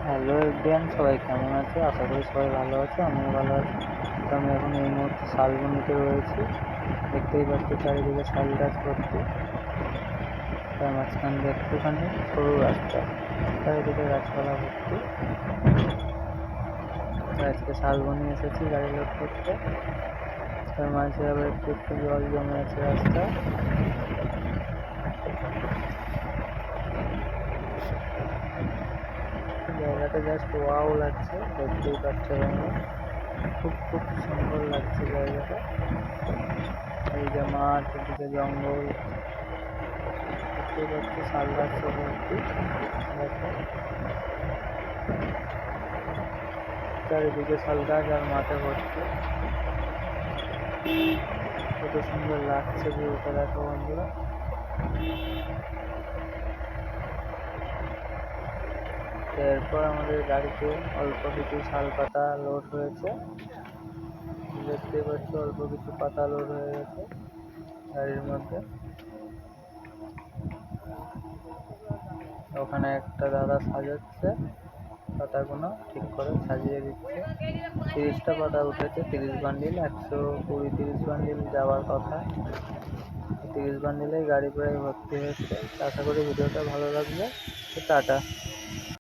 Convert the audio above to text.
Hello everyone, সবাই কেমন আছে? আশা করি সবাই ভালো আছে, আমিও ভালো আছি। তো আমি এখন এই মুহূর্তে শালবনিতে রয়েছি। দেখতেই পাচ্ছি চারিদিকে শাল গাছ ভর্তি, তার মাঝখান দিয়ে একটুখানি সরু রাস্তা, চারিদিকে গাছপালা ভর্তি। তো আজকে শালবনি এসেছি গাড়ি লোড করতে। তার মাঝে আবার একটু একটু জল জমে আছে রাস্তা। জায়গাটা জাস্ট ওয়াও লাগছে, দেখতেই পাচ্ছো তোমরা। খুব খুব সুন্দর লাগছে জায়গাটা। এই যে মাঠ, এদিকে জঙ্গল, দেখতেই পাচ্ছি শাল গাছে ভর্তি। দেখো চারিদিকে শাল গাছ আর মাঠে ভর্তি। কত সুন্দর লাগছে ভিউটা, দেখো বন্ধুরা। এরপর আমাদের গাড়িতে অল্প কিছু শাল পাতা লোড হয়েছে। দেখতেই পাচ্ছ অল্প কিছু পাতা লোড হয়ে গেছে গাড়ির মধ্যে। ওখানে একটা দাদা সাজাচ্ছে, পাতাগুলো ঠিক করে সাজিয়ে দিচ্ছে। 30টা পাতা উঠেছে, 30 বান্ডিল, 120-30 বান্ডিল যাওয়ার কথা। 30 বান্ডিলে গাড়ি প্রায় ভর্তি হয়েছে। আশা করি ভিডিওটা ভালো লাগবে। টাটা।